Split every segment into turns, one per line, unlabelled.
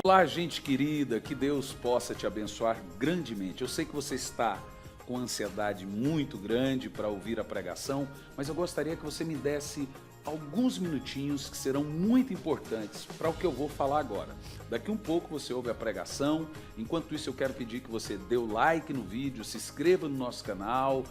Olá, gente querida, que Deus possa te abençoar grandemente. Eu sei que você está com ansiedade muito grande para ouvir a pregação, mas eu gostaria que você me desse alguns minutinhos que serão muito importantes para o que eu vou falar agora. Daqui um pouco você ouve a pregação, enquanto isso eu quero pedir que você dê o like no vídeo, se inscreva no nosso canal,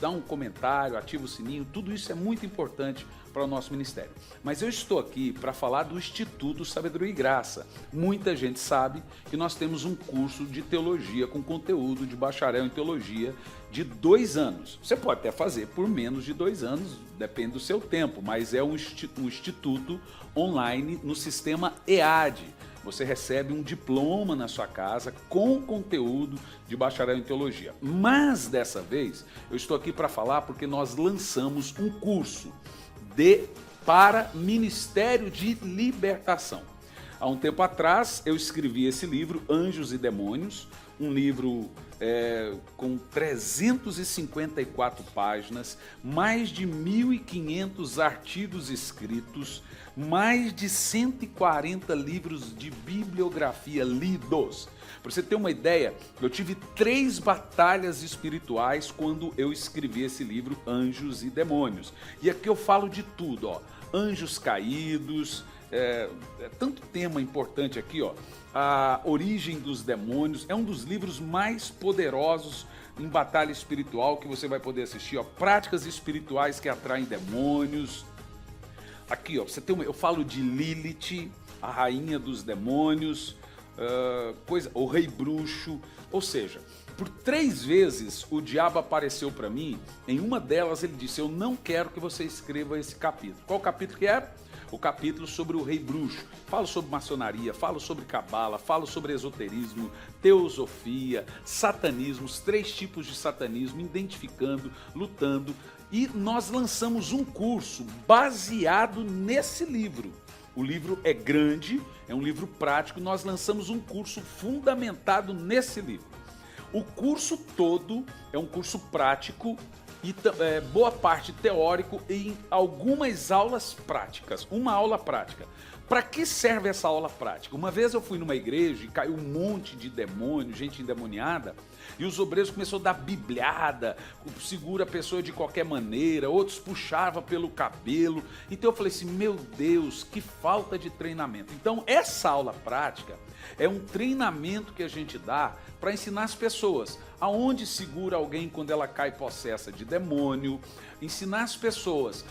dá um comentário, ativa o sininho, tudo isso é muito importante para o nosso ministério. Mas eu estou aqui para falar do Instituto Sabedoria e Graça. Muita gente sabe que nós temos um curso de teologia com conteúdo de bacharel em teologia de 2 anos. Você pode até fazer por menos de 2 anos, depende do seu tempo, mas é um instituto online no sistema EAD. Você recebe um diploma na sua casa com conteúdo de bacharel em teologia. Mas dessa vez eu estou aqui para falar porque nós lançamos um curso para Ministério de Libertação. Há um tempo atrás eu escrevi esse livro, Anjos e Demônios, um livro com 354 páginas, mais de 1.500 artigos escritos, mais de 140 livros de bibliografia lidos. Para você ter uma ideia, eu tive 3 batalhas espirituais quando eu escrevi esse livro, Anjos e Demônios. E aqui eu falo de tudo, ó. Anjos caídos, tanto tema importante aqui, ó. A origem dos demônios, é um dos livros mais poderosos em batalha espiritual que você vai poder assistir, ó. Práticas espirituais que atraem demônios. Aqui, ó, eu falo de Lilith, a rainha dos demônios, o rei bruxo, ou seja, por 3 vezes o diabo apareceu para mim. Em uma delas ele disse: eu não quero que você escreva esse capítulo. Qual capítulo que era? O capítulo sobre o rei bruxo. Falo sobre maçonaria, falo sobre cabala, falo sobre esoterismo, teosofia, satanismo, os 3 tipos de satanismo, identificando, lutando. E nós lançamos um curso baseado nesse livro. O livro é grande, é um livro prático, nós lançamos um curso fundamentado nesse livro. O curso todo é um curso prático e boa parte teórico e algumas aulas práticas, uma aula prática. Para que serve essa aula prática? Uma vez eu fui numa igreja e caiu um monte de demônio, gente endemoniada, e os obreiros começaram a dar bibliada, segura a pessoa de qualquer maneira, outros puxavam pelo cabelo. Então eu falei assim, meu Deus, que falta de treinamento. Então essa aula prática é um treinamento que a gente dá para ensinar as pessoas aonde segura alguém quando ela cai possessa de demônio, ensinar as pessoas.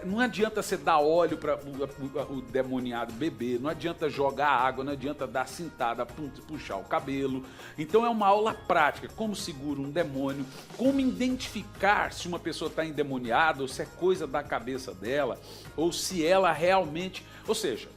Não adianta você dar óleo para o demoniado beber, não adianta jogar água, não adianta dar cintada, puxar o cabelo. Então é uma aula prática, como segura um demônio, como identificar se uma pessoa está endemoniada ou se é coisa da cabeça dela, ou se ela realmente... Ou seja,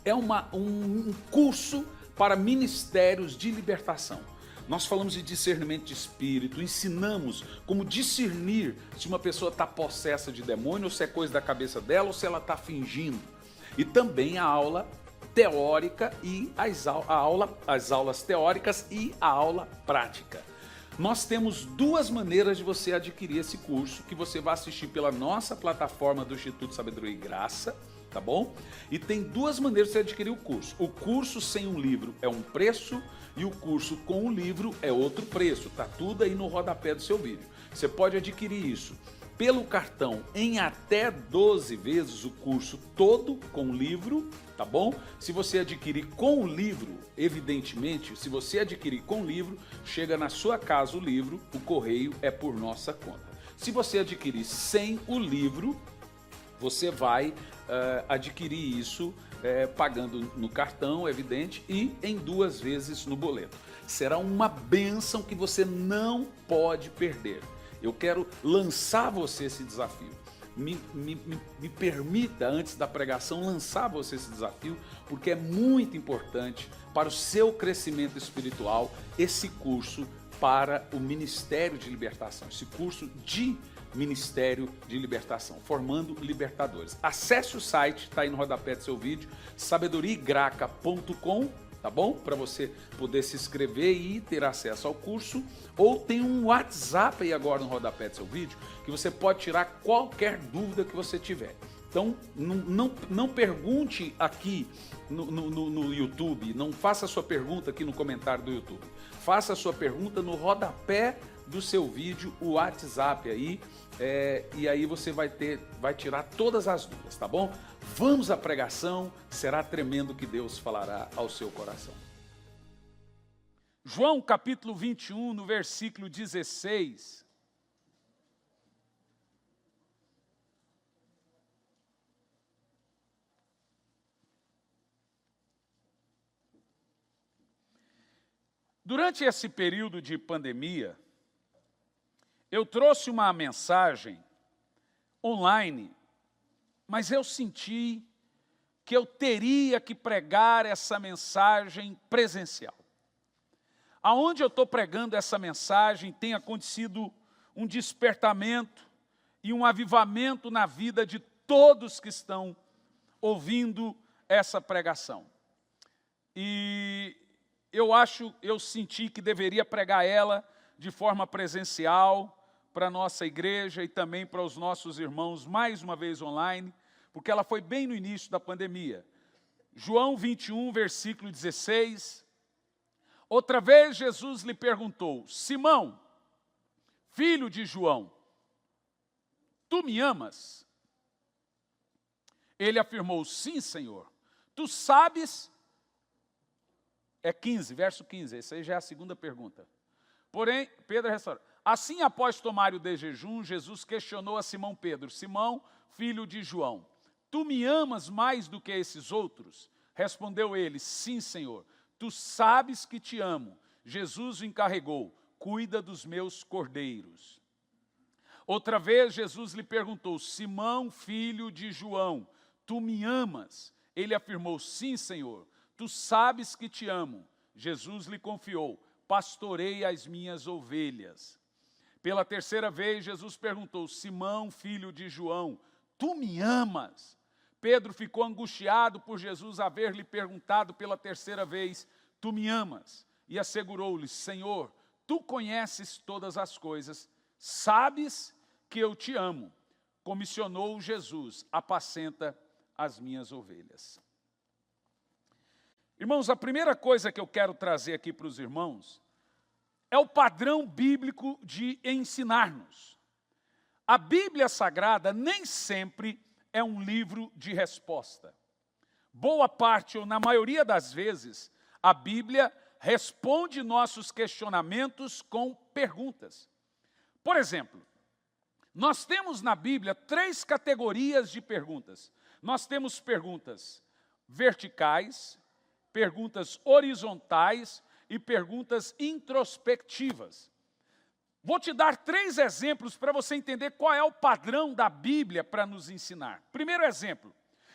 é um curso para ministérios de libertação. Nós falamos de discernimento de espírito, ensinamos como discernir se uma pessoa está possessa de demônio, ou se é coisa da cabeça dela, ou se ela está fingindo. E também a aula teórica e as aulas teóricas e a aula prática. Nós temos 2 maneiras de você adquirir esse curso, que você vai assistir pela nossa plataforma do Instituto Sabedoria e Graça, tá bom? E tem 2 maneiras de você adquirir o curso. O curso sem um livro é um preço e o curso com o livro é outro preço. Tá tudo aí no rodapé do seu vídeo. Você pode adquirir isso pelo cartão em até 12 vezes o curso todo com o livro, tá bom? Se você adquirir com o livro, evidentemente, se você adquirir com o livro, chega na sua casa o livro, o correio é por nossa conta. Se você adquirir sem o livro, você vai adquirir isso pagando no cartão, evidente, e em 2 vezes no boleto. Será uma bênção que você não pode perder. Eu quero lançar você esse desafio. Me permita, antes da pregação, lançar você esse desafio, porque é muito importante para o seu crescimento espiritual esse curso para o Ministério de Libertação, esse curso de Ministério de Libertação, formando libertadores. Acesse o site, está aí no rodapé do seu vídeo, sabedoriagraca.com, tá bom? Para você poder se inscrever e ter acesso ao curso. Ou tem um WhatsApp aí agora no rodapé do seu vídeo, que você pode tirar qualquer dúvida que você tiver. Então, não pergunte aqui no YouTube, não faça a sua pergunta aqui no comentário do YouTube. Faça a sua pergunta no rodapé do seu vídeo, o WhatsApp aí, e aí você vai tirar todas as dúvidas, tá bom? Vamos à pregação, será tremendo que Deus falará ao seu coração. João capítulo 21, no versículo 16. Durante esse período de pandemia, eu trouxe uma mensagem online, mas eu senti que eu teria que pregar essa mensagem presencial. Aonde eu estou pregando essa mensagem tem acontecido um despertamento e um avivamento na vida de todos que estão ouvindo essa pregação. E eu senti que deveria pregar ela de forma presencial para a nossa igreja e também para os nossos irmãos, mais uma vez online, porque ela foi bem no início da pandemia. João 21, versículo 16. Outra vez Jesus lhe perguntou: Simão, filho de João, tu me amas? Ele afirmou: sim, Senhor. Tu sabes... É 15, verso 15, essa aí já é a segunda pergunta. Porém, Pedro restaurou. Assim, após tomar o de jejum, Jesus questionou a Simão Pedro: Simão, filho de João, tu me amas mais do que esses outros? Respondeu ele: sim, Senhor, tu sabes que te amo. Jesus o encarregou: cuida dos meus cordeiros. Outra vez Jesus lhe perguntou: Simão, filho de João, tu me amas? Ele afirmou: sim, Senhor, tu sabes que te amo. Jesus lhe confiou: pastorei as minhas ovelhas. Pela terceira vez, Jesus perguntou: Simão, filho de João, tu me amas? Pedro ficou angustiado por Jesus haver lhe perguntado pela terceira vez: tu me amas? E assegurou-lhe: Senhor, tu conheces todas as coisas, sabes que eu te amo. Comissionou Jesus: apacenta as minhas ovelhas. Irmãos, a primeira coisa que eu quero trazer aqui para os irmãos é o padrão bíblico de ensinar-nos. A Bíblia Sagrada nem sempre é um livro de resposta. Boa parte, ou na maioria das vezes, a Bíblia responde nossos questionamentos com perguntas. Por exemplo, nós temos na Bíblia 3 categorias de perguntas. Nós temos perguntas verticais, perguntas horizontais e perguntas introspectivas. Vou te dar 3 exemplos para você entender qual é o padrão da Bíblia para nos ensinar. Primeiro exemplo: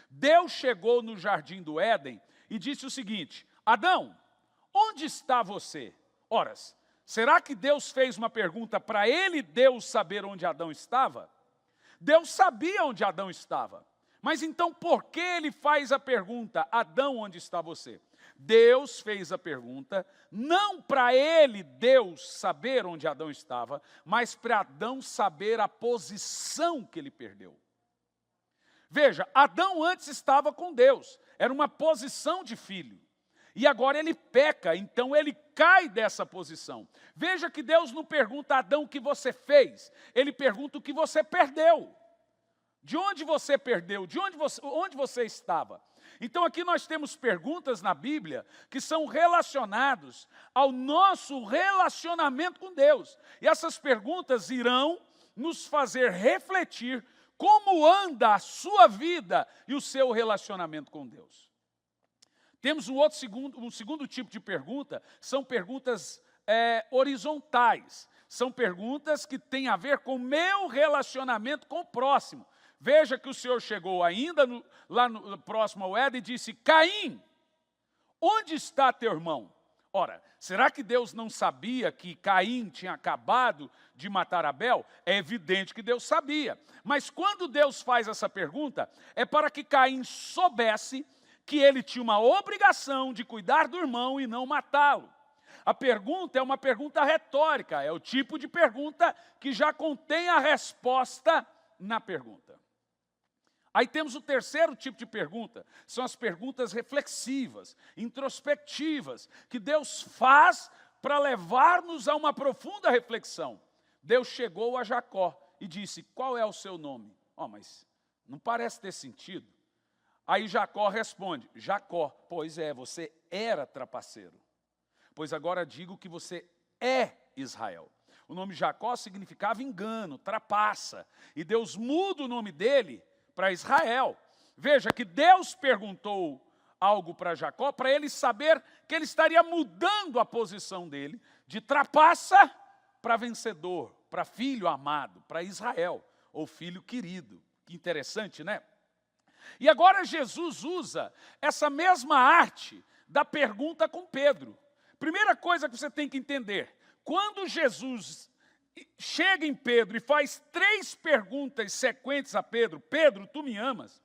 Deus chegou no jardim do Éden e disse o seguinte: Adão, onde está você? Ora, será que Deus fez uma pergunta para Deus saber onde Adão estava? Deus sabia onde Adão estava. Mas então por que ele faz a pergunta: Adão, onde está você? Deus fez a pergunta não para Deus saber onde Adão estava, mas para Adão saber a posição que ele perdeu. Veja, Adão antes estava com Deus, era uma posição de filho. E agora ele peca, então ele cai dessa posição. Veja que Deus não pergunta: Adão, o que você fez? Ele pergunta o que você perdeu. De onde você perdeu? Onde você estava? Então aqui nós temos perguntas na Bíblia que são relacionadas ao nosso relacionamento com Deus. E essas perguntas irão nos fazer refletir como anda a sua vida e o seu relacionamento com Deus. Temos um segundo tipo de pergunta, são perguntas horizontais. São perguntas que têm a ver com o meu relacionamento com o próximo. Veja que o Senhor chegou ainda lá próximo ao Éden e disse: Caim, onde está teu irmão? Ora, será que Deus não sabia que Caim tinha acabado de matar Abel? É evidente que Deus sabia. Mas quando Deus faz essa pergunta, é para que Caim soubesse que ele tinha uma obrigação de cuidar do irmão e não matá-lo. A pergunta é uma pergunta retórica, é o tipo de pergunta que já contém a resposta na pergunta. Aí temos o terceiro tipo de pergunta, são as perguntas reflexivas, introspectivas, que Deus faz para levar-nos a uma profunda reflexão. Deus chegou a Jacó e disse, qual é o seu nome? Mas não parece ter sentido. Aí Jacó responde, Jacó, pois é, você era trapaceiro. Pois agora digo que você é Israel. O nome Jacó significava engano, trapaça. E Deus muda o nome dele para Israel. Veja que Deus perguntou algo para Jacó, para ele saber que ele estaria mudando a posição dele, de trapaça para vencedor, para filho amado, para Israel, ou filho querido. Que interessante, né? E agora Jesus usa essa mesma arte da pergunta com Pedro. Primeira coisa que você tem que entender, quando Jesus chega em Pedro e faz 3 perguntas sequentes a Pedro, Pedro, tu me amas?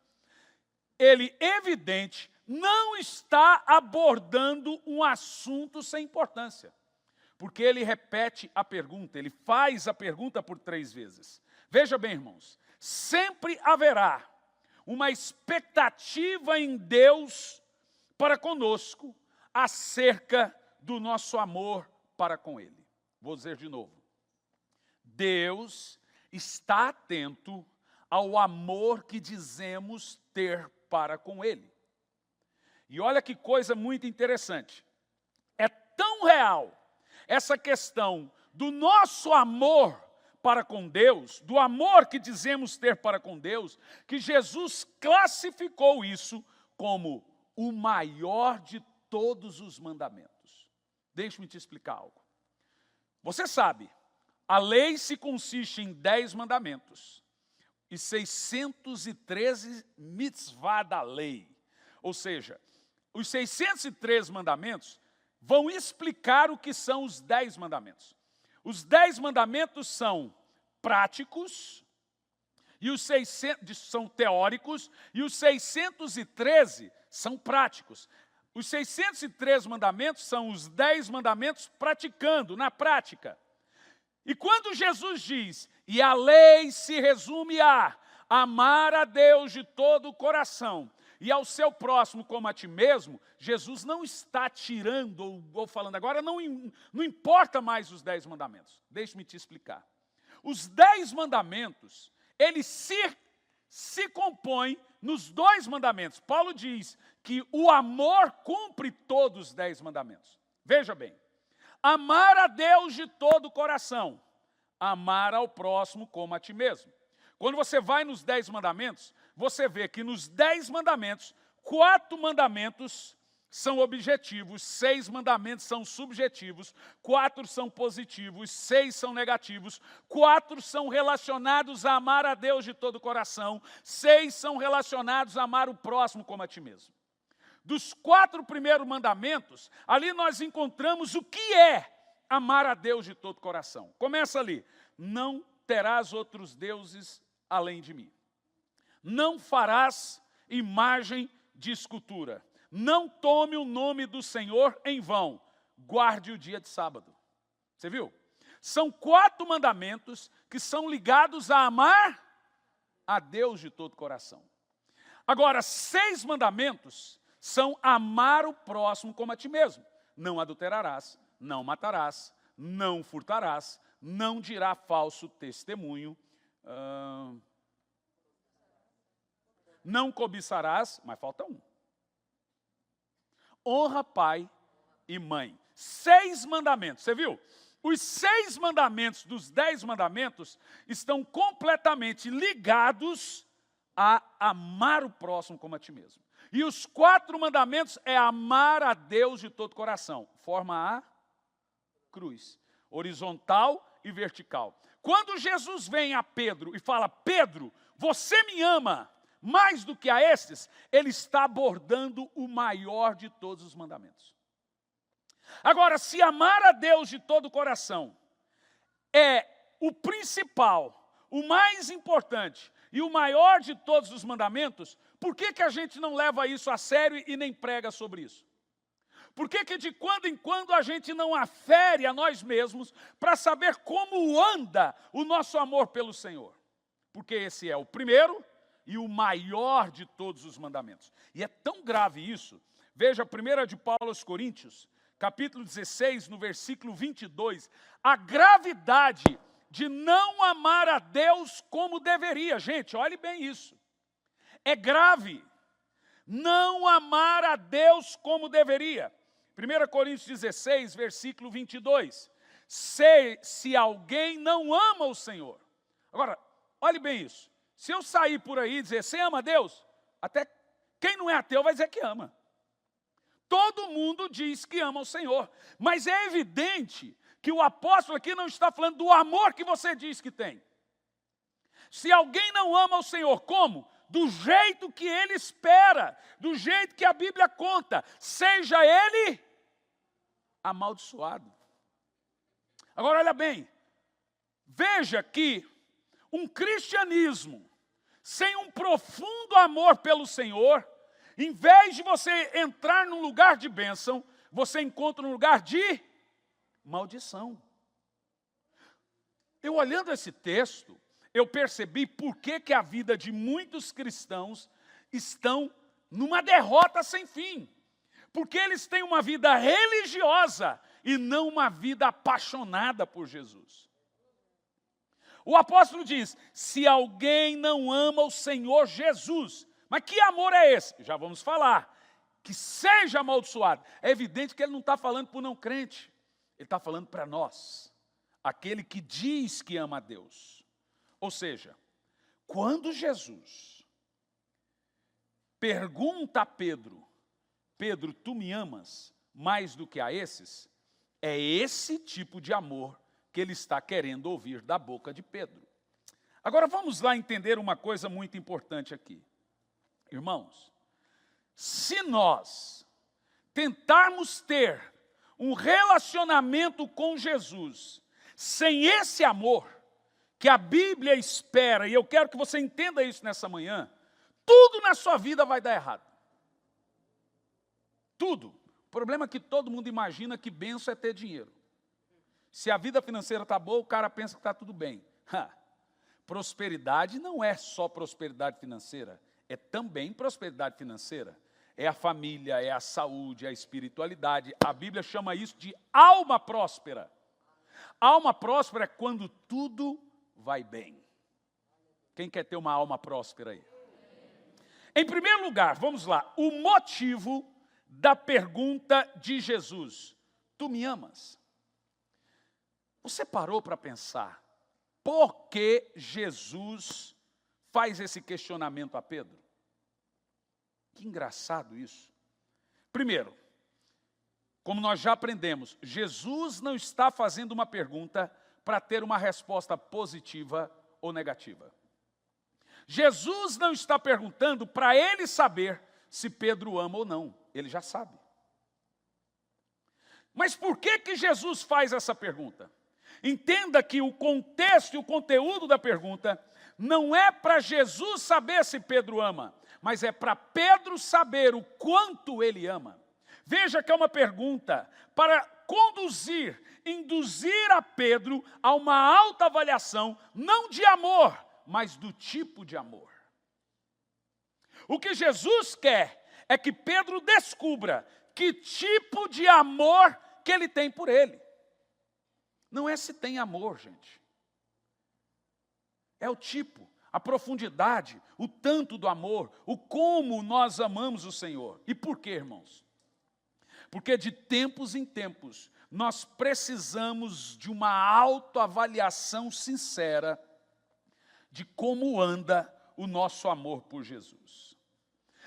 Ele, evidente, não está abordando um assunto sem importância. Porque ele repete a pergunta, ele faz a pergunta por 3 vezes. Veja bem, irmãos, sempre haverá uma expectativa em Deus para conosco acerca do nosso amor para com Ele. Vou dizer de novo. Deus está atento ao amor que dizemos ter para com Ele. E olha que coisa muito interessante. É tão real essa questão do nosso amor para com Deus, do amor que dizemos ter para com Deus, que Jesus classificou isso como o maior de todos os mandamentos. Deixe-me te explicar algo. Você sabe, a lei se consiste em 10 mandamentos e 613 mitzvah da lei. Ou seja, os 613 mandamentos vão explicar o que são os 10 mandamentos. Os 10 mandamentos são práticos, e os 600 são teóricos, e os 613 são práticos. Os 613 mandamentos são os 10 mandamentos praticando, na prática. E quando Jesus diz, e a lei se resume a amar a Deus de todo o coração, e ao seu próximo como a ti mesmo, Jesus não está tirando ou falando, agora não importa mais os 10 mandamentos. Deixe-me te explicar. Os 10 mandamentos, eles se compõem nos 2 mandamentos. Paulo diz que o amor cumpre todos os 10 mandamentos. Veja bem, amar a Deus de todo o coração, amar ao próximo como a ti mesmo. Quando você vai nos 10 mandamentos, você vê que nos 10 mandamentos, 4 mandamentos são objetivos, 6 mandamentos são subjetivos, 4 são positivos, 6 são negativos, 4 são relacionados a amar a Deus de todo o coração, 6 são relacionados a amar o próximo como a ti mesmo. Dos 4 primeiros mandamentos, ali nós encontramos o que é amar a Deus de todo o coração. Começa ali, não terás outros deuses além de mim. Não farás imagem de escultura. Não tome o nome do Senhor em vão. Guarde o dia de sábado. Você viu? São 4 mandamentos que são ligados a amar a Deus de todo o coração. Agora, 6 mandamentos são amar o próximo como a ti mesmo. Não adulterarás, não matarás, não furtarás, não dirá falso testemunho, não cobiçarás, mas falta um. Honra pai e mãe. 6 mandamentos, você viu? Os 6 mandamentos dos 10 mandamentos estão completamente ligados a amar o próximo como a ti mesmo. E os 4 mandamentos é amar a Deus de todo o coração. Forma a cruz, horizontal e vertical. Quando Jesus vem a Pedro e fala, Pedro, você me ama mais do que a estes, ele está abordando o maior de todos os mandamentos. Agora, se amar a Deus de todo o coração é o principal, o mais importante e o maior de todos os mandamentos, por que a gente não leva isso a sério e nem prega sobre isso? Por que de quando em quando a gente não afere a nós mesmos para saber como anda o nosso amor pelo Senhor? Porque esse é o primeiro e o maior de todos os mandamentos. E é tão grave isso. Veja, 1 de Paulo aos Coríntios, capítulo 16, no versículo 22, a gravidade de não amar a Deus como deveria. Gente, olhe bem isso. É grave não amar a Deus como deveria. 1 Coríntios 16, versículo 22. Se alguém não ama o Senhor. Agora, olhe bem isso. Se eu sair por aí e dizer, você ama a Deus? Até quem não é ateu vai dizer que ama. Todo mundo diz que ama o Senhor. Mas é evidente que o apóstolo aqui não está falando do amor que você diz que tem. Se alguém não ama o Senhor, como? Do jeito que ele espera, do jeito que a Bíblia conta, seja ele amaldiçoado. Agora olha bem, veja que um cristianismo sem um profundo amor pelo Senhor, em vez de você entrar num lugar de bênção, você encontra um lugar de maldição. Eu olhando esse texto, eu percebi por que a vida de muitos cristãos estão numa derrota sem fim. Porque eles têm uma vida religiosa e não uma vida apaixonada por Jesus. O apóstolo diz, se alguém não ama o Senhor Jesus, mas que amor é esse? Já vamos falar. Que seja amaldiçoado. É evidente que ele não está falando para o não crente. Ele está falando para nós. Aquele que diz que ama a Deus. Ou seja, quando Jesus pergunta a Pedro, Pedro, tu me amas mais do que a esses? É esse tipo de amor que ele está querendo ouvir da boca de Pedro. Agora vamos lá entender uma coisa muito importante aqui. Irmãos, se nós tentarmos ter um relacionamento com Jesus sem esse amor que a Bíblia espera, e eu quero que você entenda isso nessa manhã, tudo na sua vida vai dar errado. Tudo. O problema é que todo mundo imagina que bênção é ter dinheiro. Se a vida financeira está boa, o cara pensa que está tudo bem. Prosperidade não é só prosperidade financeira, é também prosperidade financeira. É a família, é a saúde, é a espiritualidade. A Bíblia chama isso de alma próspera. Alma próspera é quando tudo vai bem. Quem quer ter uma alma próspera aí? Em primeiro lugar, vamos lá, o motivo da pergunta de Jesus. Tu me amas? Você parou para pensar por que Jesus faz esse questionamento a Pedro? Que engraçado isso. Primeiro, como nós já aprendemos, Jesus não está fazendo uma pergunta para ter uma resposta positiva ou negativa. Jesus não está perguntando para ele saber se Pedro ama ou não. Ele já sabe. Mas por que Jesus faz essa pergunta? Entenda que o contexto e o conteúdo da pergunta não é para Jesus saber se Pedro ama, mas é para Pedro saber o quanto ele ama. Veja que é uma pergunta para induzir a Pedro a uma autoavaliação, não de amor, mas do tipo de amor. O que Jesus quer é que Pedro descubra que tipo de amor que ele tem por ele. Não é se tem amor, gente. É o tipo, a profundidade, o tanto do amor, o como nós amamos o Senhor. E por quê, irmãos? Porque de tempos em tempos, nós precisamos de uma autoavaliação sincera de como anda o nosso amor por Jesus.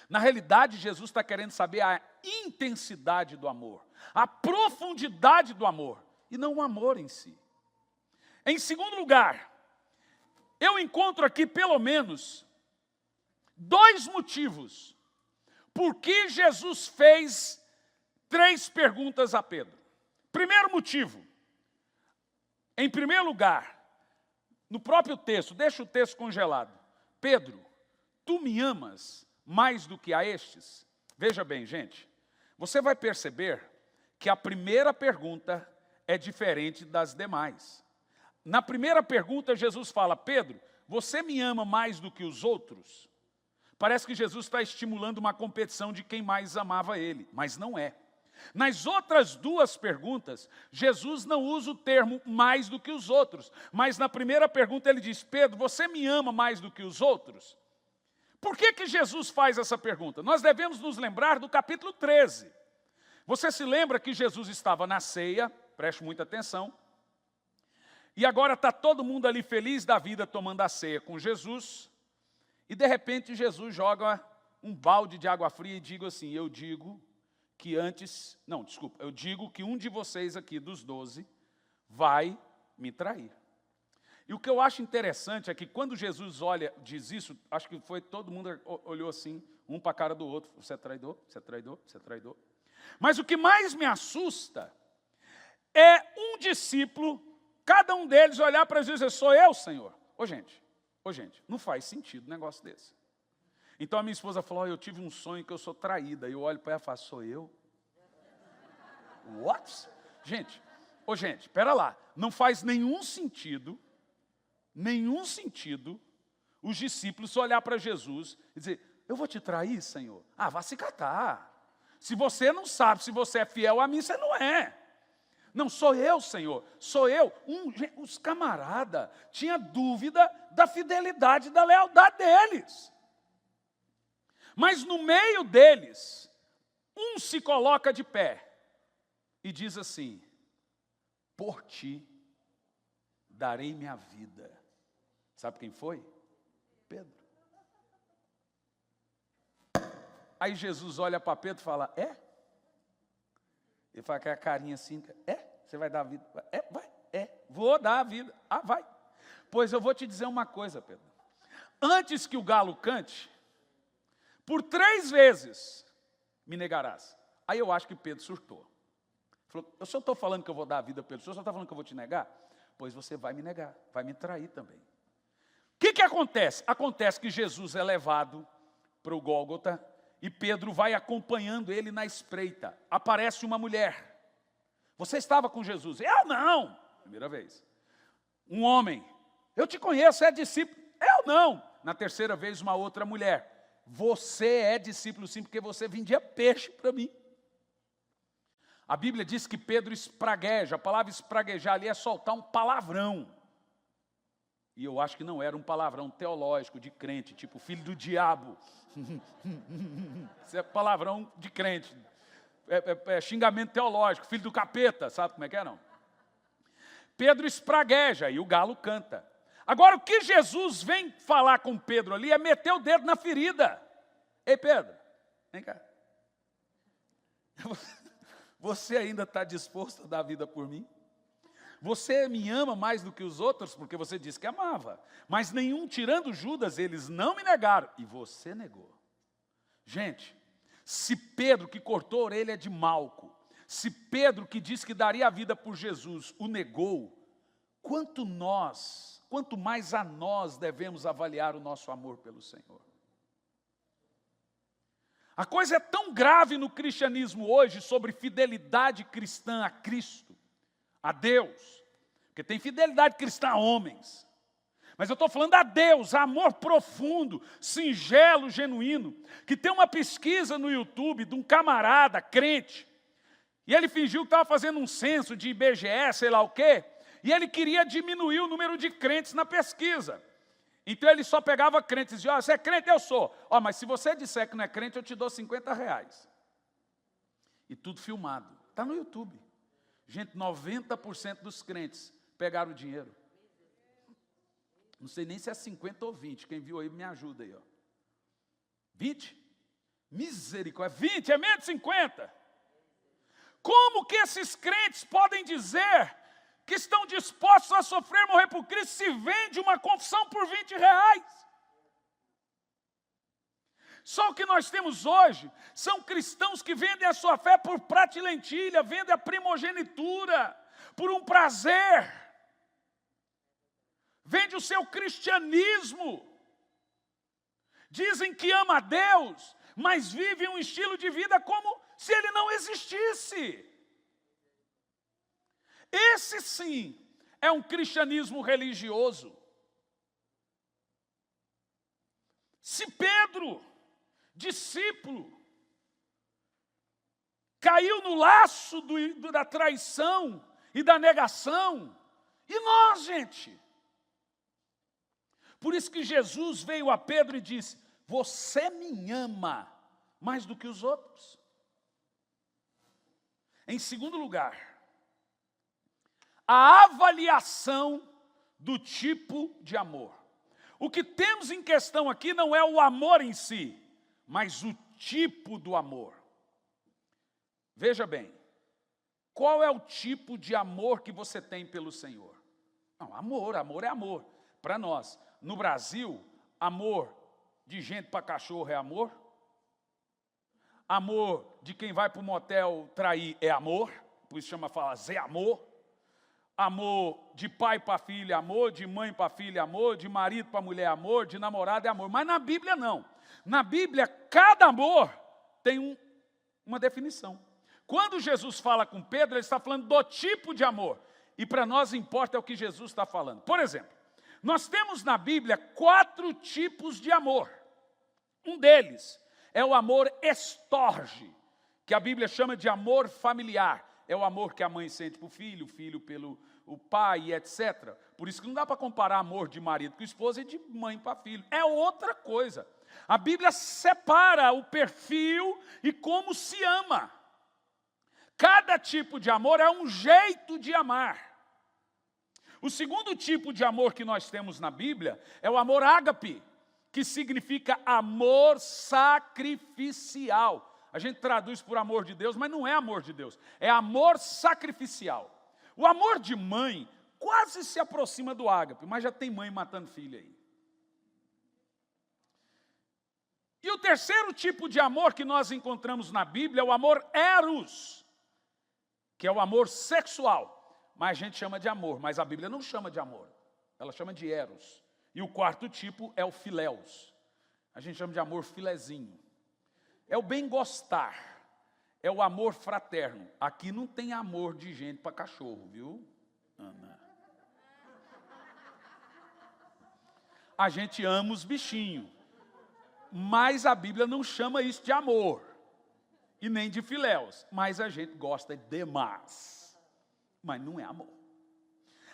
Na realidade, Jesus está querendo saber a intensidade do amor, a profundidade do amor, e não o amor em si. Em segundo lugar, eu encontro aqui pelo menos 2 motivos por que Jesus fez 3 perguntas a Pedro. Primeiro motivo, em primeiro lugar, no próprio texto, deixa o texto congelado. Pedro, tu me amas mais do que a estes? Veja bem, gente, você vai perceber que a primeira pergunta é diferente das demais. Na primeira pergunta, Jesus fala, Pedro, você me ama mais do que os outros? Parece que Jesus está estimulando uma competição de quem mais amava ele, mas não é. Nas outras duas perguntas, Jesus não usa o termo mais do que os outros, mas na primeira pergunta ele diz: Pedro, você me ama mais do que os outros? Por que Jesus faz essa pergunta? Nós devemos nos lembrar do capítulo 13. Você se lembra que Jesus estava na ceia, preste muita atenção, e agora está todo mundo ali feliz da vida tomando a ceia com Jesus, e de repente Jesus joga um balde de água fria e diz assim: eu digo que um de vocês aqui dos 12 vai me trair. E o que eu acho interessante é que quando Jesus diz isso, acho que foi todo mundo olhou assim, um para a cara do outro: você é traidor, você é traidor, você é traidor. Mas o que mais me assusta é um discípulo, cada um deles olhar para Jesus e dizer: sou eu, Senhor? Ô gente, não faz sentido um negócio desse. Então a minha esposa falou: eu tive um sonho que eu sou traída. E eu olho para ela e falo: sou eu? What? Gente, espera lá. Não faz nenhum sentido os discípulos olhar para Jesus e dizer: eu vou te trair, Senhor? Ah, vá se catar. Se você não sabe se você é fiel a mim, você não é. Não, sou eu, Senhor, sou eu. Os camaradas tinham dúvida da fidelidade e da lealdade deles. Mas no meio deles, um se coloca de pé e diz assim: por ti darei minha vida. Sabe quem foi? Pedro. Aí Jesus olha para Pedro e fala: é? Ele fala com a carinha assim: é? Você vai dar a vida? É, vai, vou dar a vida. Ah, vai. Pois eu vou te dizer uma coisa, Pedro. Antes que o galo cante, por 3 vezes me negarás. Aí eu acho que Pedro surtou. Falou: eu só estou falando que eu vou dar a vida, Pedro, o senhor só está falando que eu vou te negar? Pois você vai me negar, vai me trair também. O que acontece? Acontece que Jesus é levado para o Gólgota e Pedro vai acompanhando ele na espreita. Aparece uma mulher. Você estava com Jesus? Eu não. Primeira vez. Um homem. Eu te conheço, é discípulo. Eu não. Na terceira vez, uma outra mulher. Você é discípulo sim, porque você vendia peixe para mim. A Bíblia diz que Pedro espragueja. A palavra espraguejar ali é soltar um palavrão. E eu acho que não era um palavrão teológico de crente, tipo filho do diabo. Isso é palavrão de crente. É xingamento teológico, filho do capeta, sabe como é que é, não? Pedro espragueja e o galo canta. Agora, o que Jesus vem falar com Pedro ali é meter o dedo na ferida. Ei, Pedro, vem cá. Você ainda está disposto a dar a vida por mim? Você me ama mais do que os outros, porque você disse que amava. Mas nenhum, tirando Judas, eles não me negaram. E você negou. Gente, se Pedro, que cortou a orelha de Malco, se Pedro, que disse que daria a vida por Jesus, o negou, quanto mais a nós devemos avaliar o nosso amor pelo Senhor. A coisa é tão grave no cristianismo hoje sobre fidelidade cristã a Cristo, a Deus, porque tem fidelidade cristã a homens, mas eu estou falando a Deus, a amor profundo, singelo, genuíno, que tem uma pesquisa no YouTube de um camarada crente, e ele fingiu que estava fazendo um censo de IBGE, sei lá o quê, e ele queria diminuir o número de crentes na pesquisa. Então ele só pegava crentes e dizia: você é crente? Eu sou. Mas se você disser que não é crente, eu te dou R$50. E tudo filmado. Está no YouTube. Gente, 90% dos crentes pegaram o dinheiro. Não sei nem se é 50 ou 20. Quem viu aí, me ajuda aí. 20? Misericórdia. 20, é menos de 50. Como que esses crentes podem dizer que estão dispostos a sofrer, morrer por Cristo, se vende uma confissão por R$20? Só o que nós temos hoje são cristãos que vendem a sua fé por prata e lentilha, vendem a primogenitura, por um prazer, vende o seu cristianismo, dizem que ama a Deus, mas vivem um estilo de vida como se Ele não existisse. Esse sim é um cristianismo religioso. Se Pedro, discípulo. Caiu no laço da traição e da negação. E nós, gente? Por isso que Jesus veio a Pedro e disse: você me ama mais do que os outros. Em segundo lugar, a avaliação do tipo de amor. O que temos em questão aqui não é o amor em si, mas o tipo do amor. Veja bem, qual é o tipo de amor que você tem pelo Senhor? Não, amor é amor. Para nós, no Brasil, amor de gente para cachorro é amor. Amor de quem vai para o motel trair é amor, por isso fala Zé amor. Amor de pai para filho é amor, de mãe para filho é amor, de marido para mulher é amor, de namorado é amor. Mas na Bíblia não. Na Bíblia, cada amor tem uma definição. Quando Jesus fala com Pedro, ele está falando do tipo de amor. E para nós importa o que Jesus está falando. Por exemplo, nós temos na Bíblia 4 tipos de amor. Um deles é o amor estorge, que a Bíblia chama de amor familiar. É o amor que a mãe sente para o filho pelo o pai, etc. Por isso que não dá para comparar amor de marido com esposa e de mãe para filho. É outra coisa. A Bíblia separa o perfil e como se ama. Cada tipo de amor é um jeito de amar. O segundo tipo de amor que nós temos na Bíblia é o amor ágape, que significa amor sacrificial. A gente traduz por amor de Deus, mas não é amor de Deus, é amor sacrificial. O amor de mãe quase se aproxima do ágape, mas já tem mãe matando filho aí. E o terceiro tipo de amor que nós encontramos na Bíblia é o amor eros, que é o amor sexual. Mas a gente chama de amor, mas a Bíblia não chama de amor, ela chama de eros. E o quarto tipo é o filéus, a gente chama de amor filezinho. É o bem gostar, é o amor fraterno. Aqui não tem amor de gente para cachorro, viu, Ana? A gente ama os bichinhos, mas a Bíblia não chama isso de amor, e nem de filéus, mas a gente gosta demais, mas não é amor.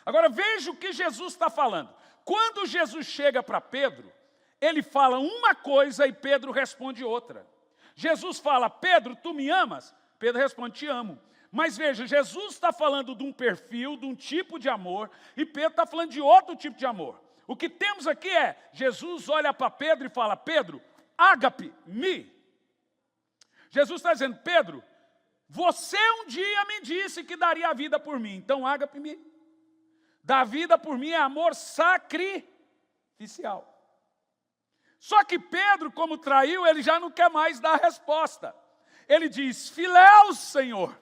Agora veja o que Jesus está falando. Quando Jesus chega para Pedro, ele fala uma coisa e Pedro responde outra. Jesus fala: Pedro, tu me amas? Pedro responde: te amo. Mas veja, Jesus está falando de um perfil, de um tipo de amor, e Pedro está falando de outro tipo de amor. O que temos aqui é, Jesus olha para Pedro e fala: Pedro, ágape-me. Jesus está dizendo: Pedro, você um dia me disse que daria a vida por mim, então ágape-me. Dar vida por mim é amor sacrificial. Só que Pedro, como traiu, ele já não quer mais dar a resposta. Ele diz: filéus, Senhor.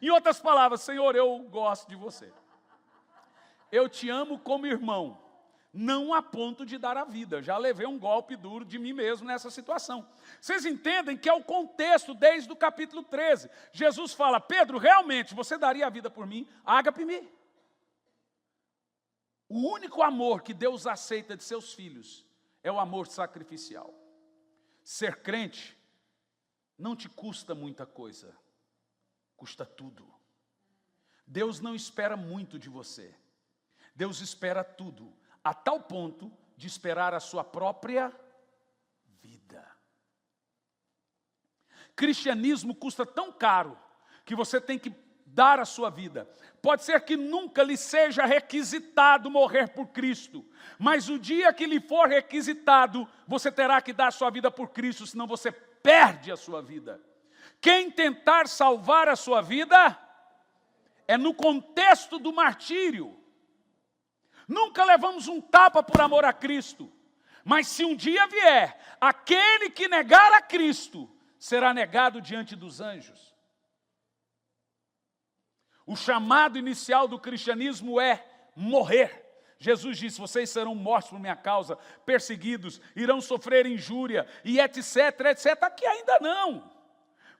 Em outras palavras, Senhor, eu gosto de você. Eu te amo como irmão, não a ponto de dar a vida. Já levei um golpe duro de mim mesmo nessa situação. Vocês entendem que é o contexto desde o capítulo 13. Jesus fala: Pedro, realmente, você daria a vida por mim? Ágape-me. O único amor que Deus aceita de seus filhos é o amor sacrificial. Ser crente não te custa muita coisa, custa tudo. Deus não espera muito de você. Deus espera tudo, a tal ponto de esperar a sua própria vida. Cristianismo custa tão caro que você tem que dar a sua vida. Pode ser que nunca lhe seja requisitado morrer por Cristo, mas o dia que lhe for requisitado, você terá que dar a sua vida por Cristo, senão você perde a sua vida. Quem tentar salvar a sua vida é no contexto do martírio. Nunca levamos um tapa por amor a Cristo, mas se um dia vier, aquele que negar a Cristo será negado diante dos anjos. O chamado inicial do cristianismo é morrer. Jesus disse: vocês serão mortos por minha causa, perseguidos, irão sofrer injúria, e etc, etc. Aqui ainda não.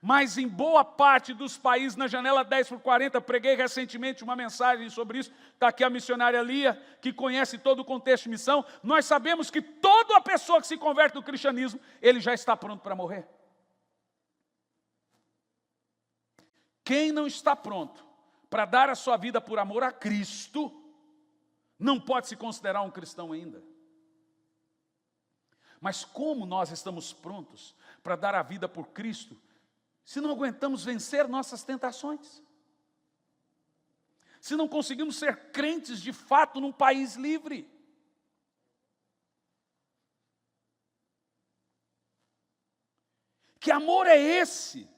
Mas em boa parte dos países, na janela 10x40, preguei recentemente uma mensagem sobre isso, está aqui a missionária Lia, que conhece todo o contexto de missão. Nós sabemos que toda a pessoa que se converte do cristianismo, ele já está pronto para morrer. Quem não está pronto para dar a sua vida por amor a Cristo, não pode se considerar um cristão ainda. Mas como nós estamos prontos para dar a vida por Cristo, se não aguentamos vencer nossas tentações? Se não conseguimos ser crentes de fato num país livre? Que amor é esse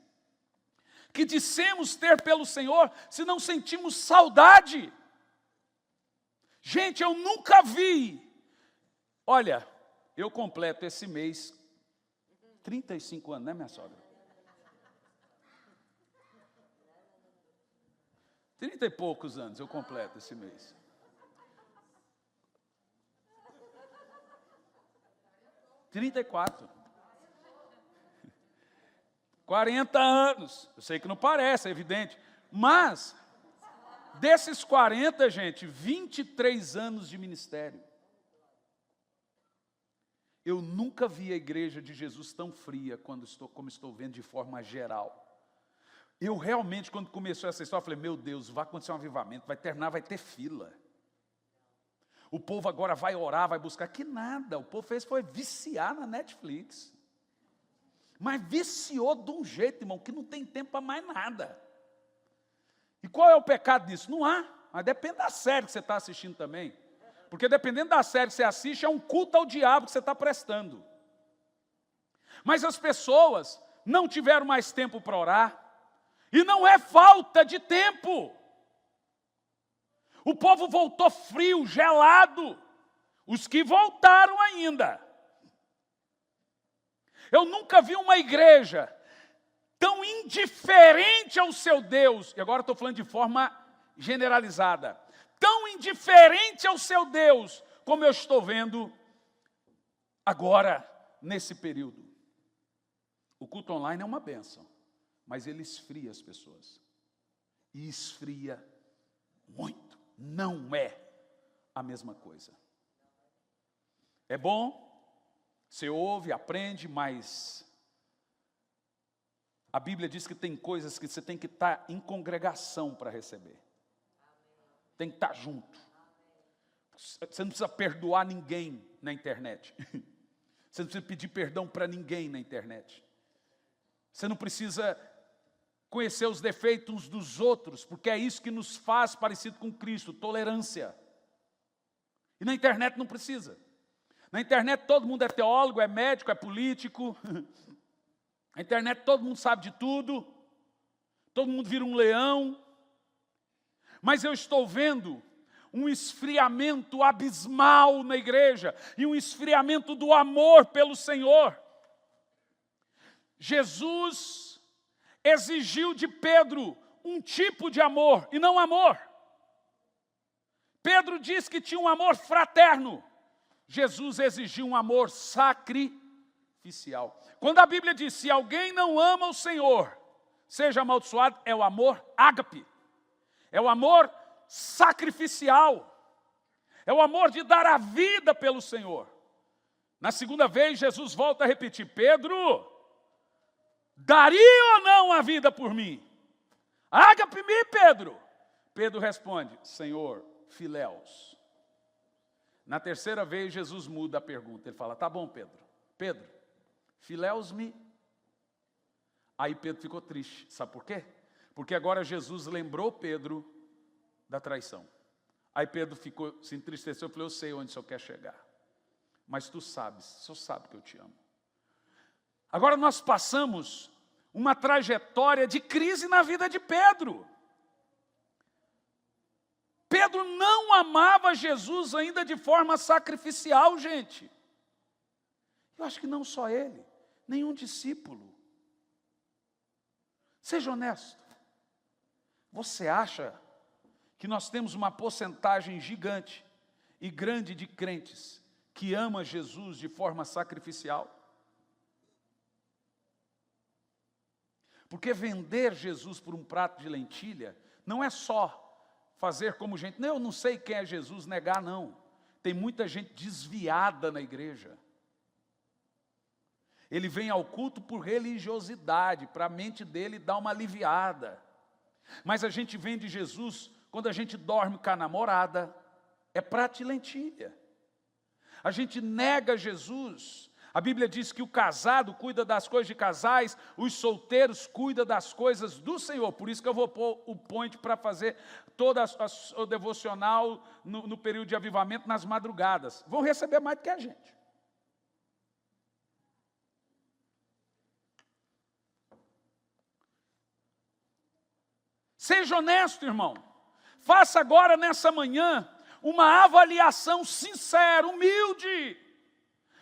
que dissemos ter pelo Senhor, se não sentimos saudade? Gente, eu nunca vi. Olha, eu completo esse mês 35 anos, né, minha sogra? 30 e poucos anos eu completo esse mês. (34) 40 anos. Eu sei que não parece, é evidente. Mas, desses 40, gente, 23 anos de ministério. Eu nunca vi a igreja de Jesus tão fria como estou vendo de forma geral. Eu realmente, quando começou essa história, falei, meu Deus, vai acontecer um avivamento, vai terminar, vai ter fila. O povo agora vai orar, vai buscar. Que nada, o povo foi viciar na Netflix. Mas viciou de um jeito, irmão, que não tem tempo para mais nada. E qual é o pecado disso? Não há, mas depende da série que você está assistindo também. Porque dependendo da série que você assiste, é um culto ao diabo que você está prestando. Mas as pessoas não tiveram mais tempo para orar. E não é falta de tempo. O povo voltou frio, gelado. Os que voltaram ainda. Eu nunca vi uma igreja tão indiferente ao seu Deus. E agora estou falando de forma generalizada. Tão indiferente ao seu Deus, como eu estou vendo agora, nesse período. O culto online é uma bênção, mas ele esfria as pessoas. E esfria muito. Não é a mesma coisa. É bom, você ouve, aprende, mas a Bíblia diz que tem coisas que você tem que estar em congregação para receber. Tem que estar junto. Você não precisa perdoar ninguém na internet. Você não precisa pedir perdão para ninguém na internet. Você não precisa conhecer os defeitos dos outros, porque é isso que nos faz parecido com Cristo, tolerância. E na internet não precisa. Na internet todo mundo é teólogo, é médico, é político. Na internet todo mundo sabe de tudo. Todo mundo vira um leão. Mas eu estou vendo um esfriamento abismal na igreja. E um esfriamento do amor pelo Senhor. Jesus exigiu de Pedro um tipo de amor e não amor. Pedro diz que tinha um amor fraterno. Jesus exigiu um amor sacrificial. Quando a Bíblia diz, se alguém não ama o Senhor, seja amaldiçoado, é o amor ágape. É o amor sacrificial. É o amor de dar a vida pelo Senhor. Na segunda vez, Jesus volta a repetir, Pedro, daria ou não a vida por mim? Ágape-me, Pedro. Pedro responde, Senhor, filéus. Na terceira vez, Jesus muda a pergunta. Ele fala, tá bom, Pedro. Pedro, filéus-me. Aí Pedro ficou triste. Sabe por quê? Porque agora Jesus lembrou Pedro da traição. Aí Pedro se entristeceu e falou, eu sei onde o Senhor quer chegar. Mas tu sabes, o Senhor sabe que eu te amo. Agora nós passamos uma trajetória de crise na vida de Pedro. Pedro não amava Jesus ainda de forma sacrificial, gente. Eu acho que não só ele, nenhum discípulo. Seja honesto. Você acha que nós temos uma porcentagem gigante e grande de crentes que ama Jesus de forma sacrificial? Porque vender Jesus por um prato de lentilha não é só fazer como gente, não, eu não sei quem é Jesus, negar não. Tem muita gente desviada na igreja. Ele vem ao culto por religiosidade, para a mente dele dar uma aliviada. Mas a gente vende Jesus quando a gente dorme com a namorada, é prato de lentilha. A gente nega Jesus. A Bíblia diz que o casado cuida das coisas de casais, os solteiros cuidam das coisas do Senhor. Por isso que eu vou pôr o point para fazer toda o devocional no período de avivamento, nas madrugadas. Vão receber mais do que a gente. Seja honesto, irmão. Faça agora, nessa manhã, uma avaliação sincera, humilde,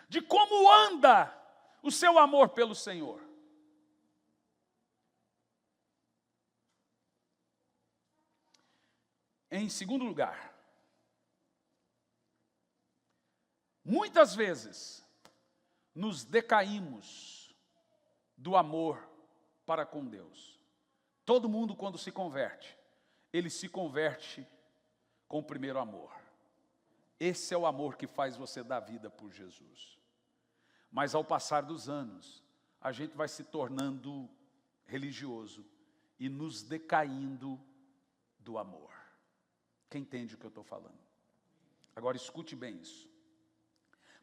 de como anda o seu amor pelo Senhor. Em segundo lugar, muitas vezes nos decaímos do amor para com Deus. Todo mundo, quando se converte, ele se converte com o primeiro amor. Esse é o amor que faz você dar vida por Jesus. Mas ao passar dos anos, a gente vai se tornando religioso e nos decaindo do amor. Quem entende o que eu estou falando? Agora escute bem isso.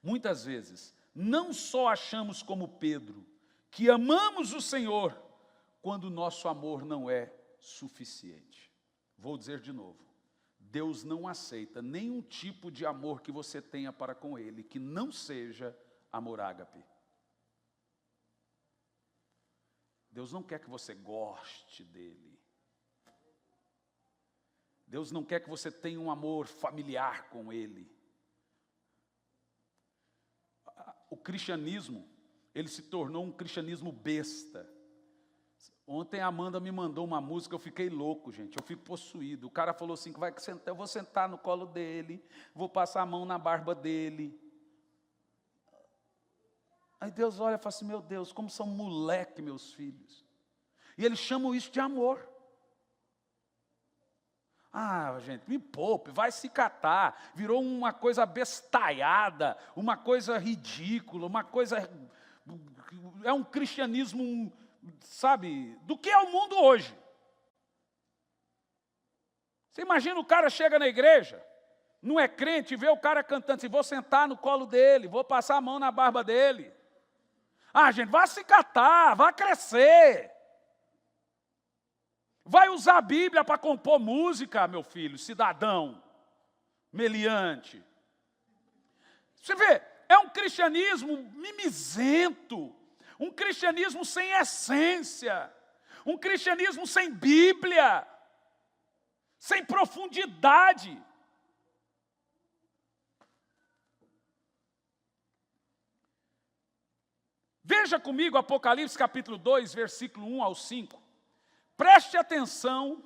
Muitas vezes, não só achamos como Pedro, que amamos o Senhor, quando o nosso amor não é suficiente. Vou dizer de novo. Deus não aceita nenhum tipo de amor que você tenha para com Ele, que não seja amor ágape. Deus não quer que você goste dEle. Deus não quer que você tenha um amor familiar com Ele. O cristianismo, ele se tornou um cristianismo besta. Ontem a Amanda me mandou uma música, eu fiquei louco, gente, eu fico possuído. O cara falou assim, vai sentar, eu vou sentar no colo dele, vou passar a mão na barba dele. Aí Deus olha e fala assim, meu Deus, como são moleque meus filhos. E eles chamam isso de amor. Ah, gente, me poupe, vai se catar. Virou uma coisa bestalhada, uma coisa ridícula, uma coisa... É um cristianismo... Sabe, do que é o mundo hoje. Você imagina o cara chega na igreja, não é crente, e vê o cara cantando assim, vou sentar no colo dele, vou passar a mão na barba dele. Ah, gente, vai se catar, vai crescer. Vai usar a Bíblia para compor música, meu filho, cidadão, meliante. Você vê, é um cristianismo mimizento. Um cristianismo sem essência, um cristianismo sem Bíblia, sem profundidade. Veja comigo Apocalipse capítulo 2, versículo 1 ao 5. Preste atenção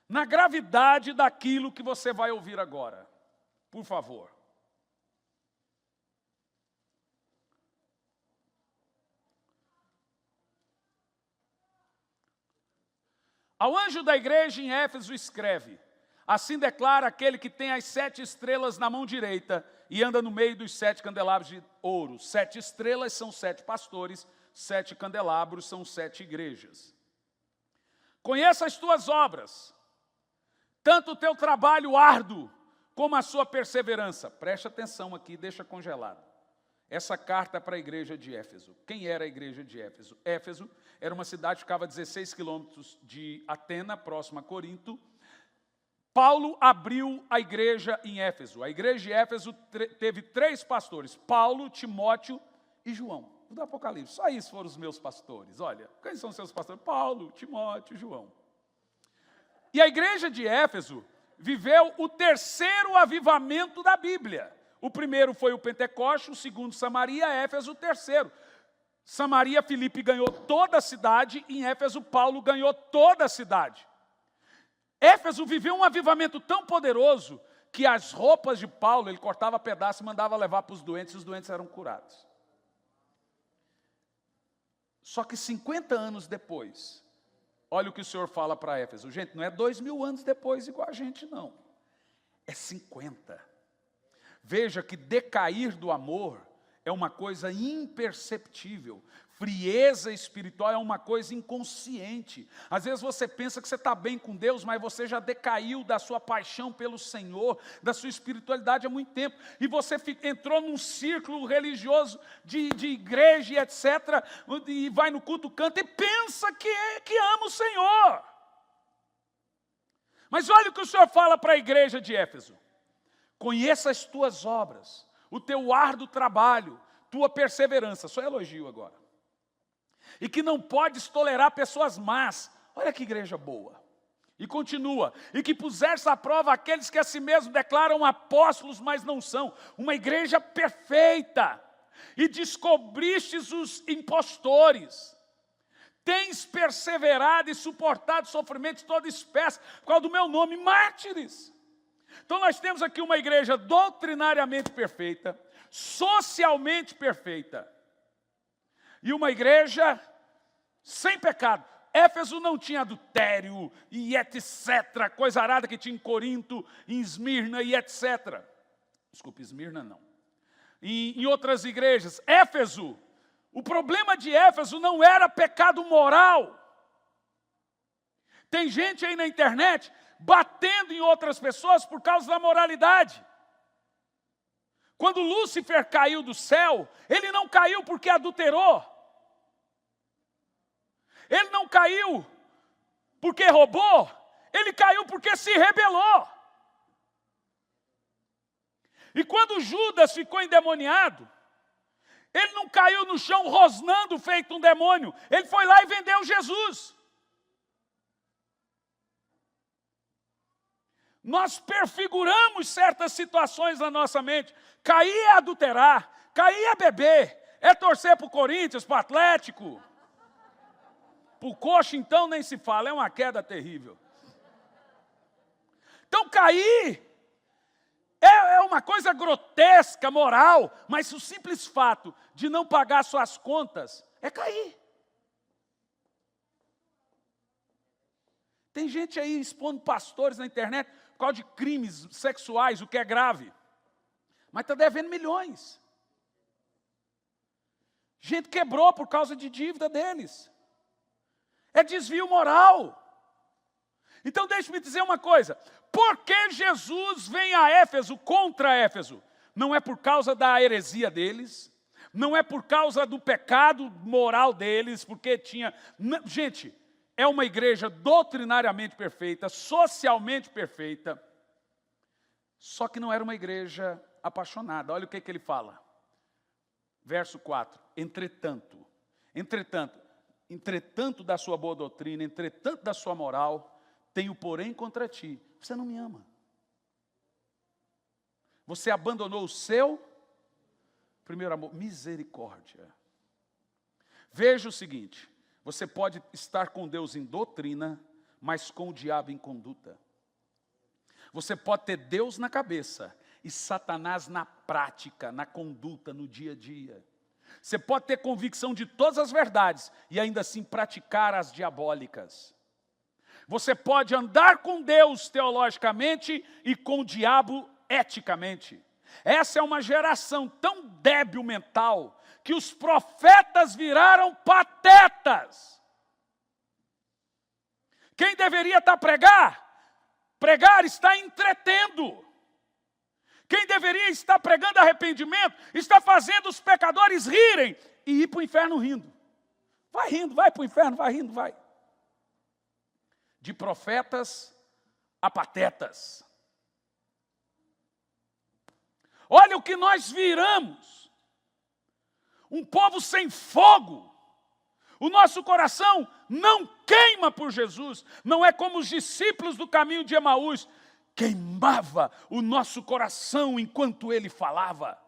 na gravidade daquilo que você vai ouvir agora, por favor. Ao anjo da igreja em Éfeso escreve, assim declara aquele que tem as 7 estrelas na mão direita e anda no meio dos 7 candelabros de ouro. 7 estrelas são 7 pastores, 7 candelabros são 7 igrejas. Conheça as tuas obras, tanto o teu trabalho árduo como a sua perseverança. Preste atenção aqui, deixa congelado. Essa carta é para a igreja de Éfeso. Quem era a igreja de Éfeso? Éfeso era uma cidade que ficava a 16 quilômetros de Atena, próxima a Corinto. Paulo abriu a igreja em Éfeso. A igreja de Éfeso teve 3 pastores, Paulo, Timóteo e João. Do Apocalipse, só isso foram os meus pastores. Olha, quem são os seus pastores? Paulo, Timóteo e João. E a igreja de Éfeso viveu o 3º avivamento da Bíblia. O primeiro foi o Pentecoste, o segundo Samaria, Éfeso o 3º. Samaria, Filipe ganhou toda a cidade, em Éfeso, Paulo ganhou toda a cidade. Éfeso viveu um avivamento tão poderoso que as roupas de Paulo, ele cortava pedaço e mandava levar para os doentes eram curados. Só que 50 anos depois, olha o que o Senhor fala para Éfeso. Gente, não é 2000 anos depois igual a gente, não. É 50. Veja que decair do amor é uma coisa imperceptível. Frieza espiritual é uma coisa inconsciente. Às vezes você pensa que você está bem com Deus, mas você já decaiu da sua paixão pelo Senhor, da sua espiritualidade há muito tempo. E você entrou num círculo religioso de igreja e etc. E vai no culto, canta e pensa que ama o Senhor. Mas olha o que o Senhor fala para a igreja de Éfeso. Conheça as tuas obras, o teu árduo trabalho, tua perseverança. Só elogio agora. E que não podes tolerar pessoas más. Olha que igreja boa. E continua. E que puseste à prova aqueles que a si mesmos declaram apóstolos, mas não são. Uma igreja perfeita. E descobristes os impostores. Tens perseverado e suportado sofrimentos de toda espécie, por causa do meu nome, mártires. Então nós temos aqui uma igreja doutrinariamente perfeita, socialmente perfeita, e uma igreja sem pecado. Éfeso não tinha adultério e etc., coisa arada que tinha em Corinto, em Esmirna e etc. Desculpe, Esmirna não. Em outras igrejas. Éfeso, o problema de Éfeso não era pecado moral. Tem gente aí na internet batendo em outras pessoas por causa da moralidade. Quando Lúcifer caiu do céu, ele não caiu porque adulterou. Ele não caiu porque roubou. Ele caiu porque se rebelou. E quando Judas ficou endemoniado, ele não caiu no chão rosnando feito um demônio. Ele foi lá e vendeu Jesus. Nós perfiguramos certas situações na nossa mente. Cair é adulterar, cair é beber, é torcer para o Corinthians, para o Atlético. Para o coxa, então, nem se fala, é uma queda terrível. Então, cair é uma coisa grotesca, moral, mas o simples fato de não pagar suas contas é cair. Tem gente aí expondo pastores na internet por causa de crimes sexuais, o que é grave. Mas está devendo milhões. Gente quebrou por causa de dívida deles. É desvio moral. Então deixe-me dizer uma coisa. Por que Jesus vem a Éfeso, contra Éfeso? Não é por causa da heresia deles, não é por causa do pecado moral deles, porque tinha... Gente, é uma igreja doutrinariamente perfeita, socialmente perfeita, só que não era uma igreja apaixonada. Olha o que ele fala. Verso 4. Entretanto da sua boa doutrina, entretanto da sua moral, tenho porém contra ti. Você não me ama. Você abandonou o seu primeiro amor. Misericórdia. Veja o seguinte. Você pode estar com Deus em doutrina, mas com o diabo em conduta. Você pode ter Deus na cabeça e Satanás na prática, na conduta, no dia a dia. Você pode ter convicção de todas as verdades e ainda assim praticar as diabólicas. Você pode andar com Deus teologicamente e com o diabo eticamente. Essa é uma geração tão débil mental que os profetas viraram patetas. Quem deveria estar pregar está entretendo. Quem deveria estar pregando arrependimento está fazendo os pecadores rirem e ir para o inferno rindo. Vai rindo, vai para o inferno, vai rindo, vai. De profetas a patetas. Olha o que nós viramos. Um povo sem fogo. O nosso coração não queima por Jesus. Não é como os discípulos do caminho de Emaús. Queimava o nosso coração enquanto ele falava.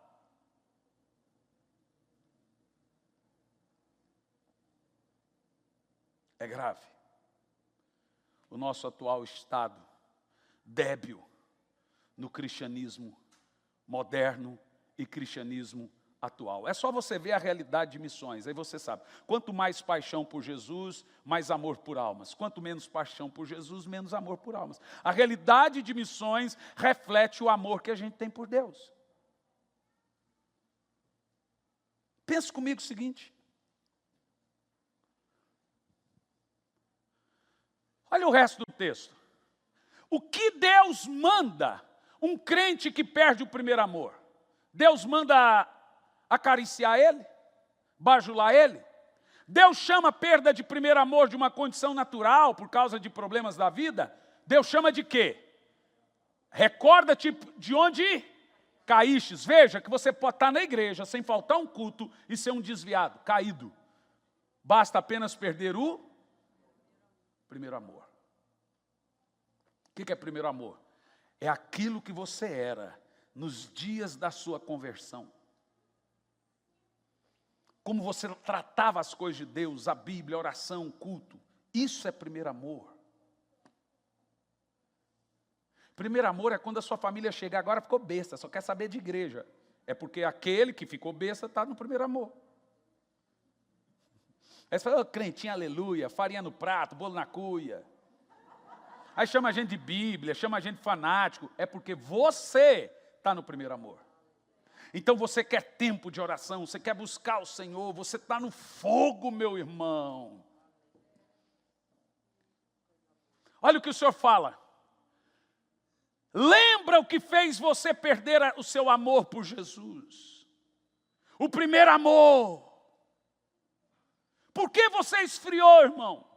É grave. O nosso atual estado débil no cristianismo moderno e cristianismo atual. É só você ver a realidade de missões, aí você sabe. Quanto mais paixão por Jesus, mais amor por almas. Quanto menos paixão por Jesus, menos amor por almas. A realidade de missões reflete o amor que a gente tem por Deus. Pense comigo o seguinte. Olha o resto do texto. O que Deus manda um crente que perde o primeiro amor? Deus manda acariciar ele? Bajular ele? Deus chama a perda de primeiro amor de uma condição natural por causa de problemas da vida? Deus chama de quê? Recorda-te de onde caístes. Veja que você pode estar na igreja sem faltar um culto e ser um desviado, caído. Basta apenas perder o primeiro amor. O que é primeiro amor? É aquilo que você era nos dias da sua conversão. Como você tratava as coisas de Deus, a Bíblia, a oração, o culto. Isso é primeiro amor. Primeiro amor é quando a sua família chega, agora ficou besta, só quer saber de igreja. É porque aquele que ficou besta está no primeiro amor. Aí você fala, oh, crentinho, aleluia, farinha no prato, bolo na cuia. Aí chama a gente de Bíblia, chama a gente de fanático. É porque você está no primeiro amor. Então você quer tempo de oração, você quer buscar o Senhor, você está no fogo, meu irmão. Olha o que o Senhor fala. Lembra o que fez você perder o seu amor por Jesus. O primeiro amor. Por que você esfriou, irmão?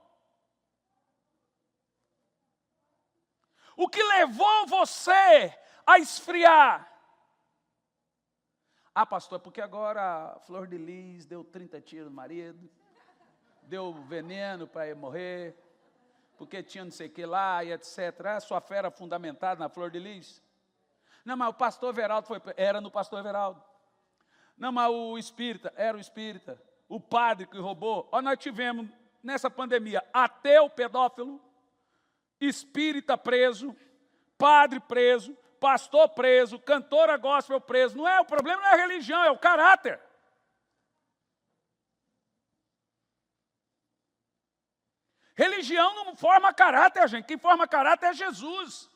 O que levou você a esfriar? Ah, pastor, é porque agora a Flor de Lis deu 30 tiros no marido, deu veneno para ele morrer, porque tinha não sei o que lá e etc. A sua fé era fundamentada na Flor de Lis? Não, mas o pastor Everaldo era no pastor Everaldo. Não, mas o espírita, era o espírita. O padre que roubou. Ó, nós tivemos nessa pandemia ateu pedófilo, espírita preso, padre preso, pastor preso, cantora gospel preso. Não é, o problema não é a religião, é o caráter. Religião não forma caráter, gente. Quem forma caráter é Jesus.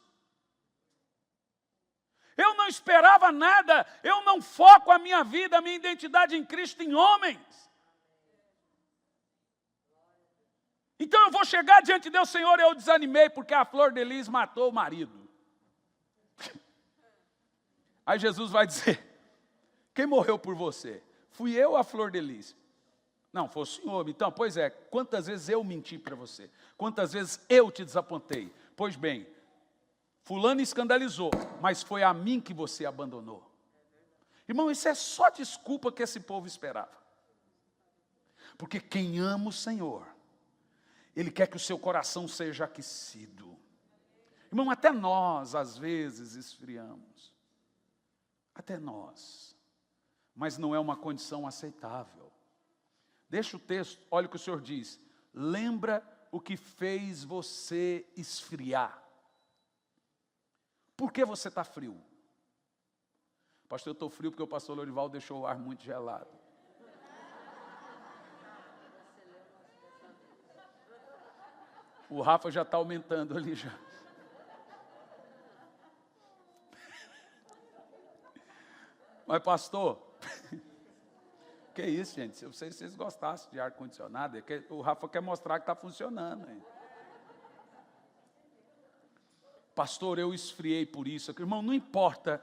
Eu não esperava nada, eu não foco a minha vida, a minha identidade em Cristo em homens. Então eu vou chegar diante de Deus, Senhor, eu desanimei porque a Flor de Lis matou o marido. Aí Jesus vai dizer, quem morreu por você? Fui eu ou a Flor de Lis? Não, foi o Senhor. Então, pois é, quantas vezes eu menti para você? Quantas vezes eu te desapontei? Pois bem, fulano escandalizou, mas foi a mim que você abandonou. Irmão, isso é só desculpa que esse povo esperava. Porque quem ama o Senhor, Ele quer que o seu coração seja aquecido. Irmão, até nós, às vezes, esfriamos. Até nós. Mas não é uma condição aceitável. Deixa o texto, olha o que o Senhor diz. Lembra o que fez você esfriar. Por que você está frio? Pastor, eu estou frio porque o pastor Lorival deixou o ar muito gelado. O Rafa já está aumentando ali já. Mas pastor, que isso, gente? Se vocês gostassem de ar-condicionado, o Rafa quer mostrar que está funcionando. Hein? Pastor, eu esfriei por isso. Irmão, não importa